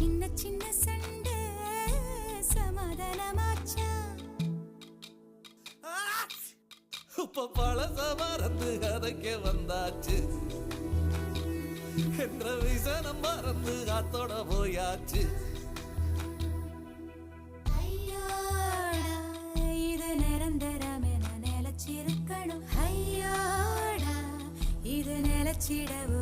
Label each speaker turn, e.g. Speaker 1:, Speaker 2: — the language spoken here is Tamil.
Speaker 1: சின்ன சின்ன சண்டை சமாதானமாச்சா?
Speaker 2: இப்ப பழச மறந்து கதைக்க வந்தாச்சு என்ற விசனம் மறந்து காத்தோட போயாச்சு.
Speaker 1: ஐயோடா இது நிரந்தரம் என நிலச்சிருக்கணும். ஐயோடா இது நிலச்சிடவும்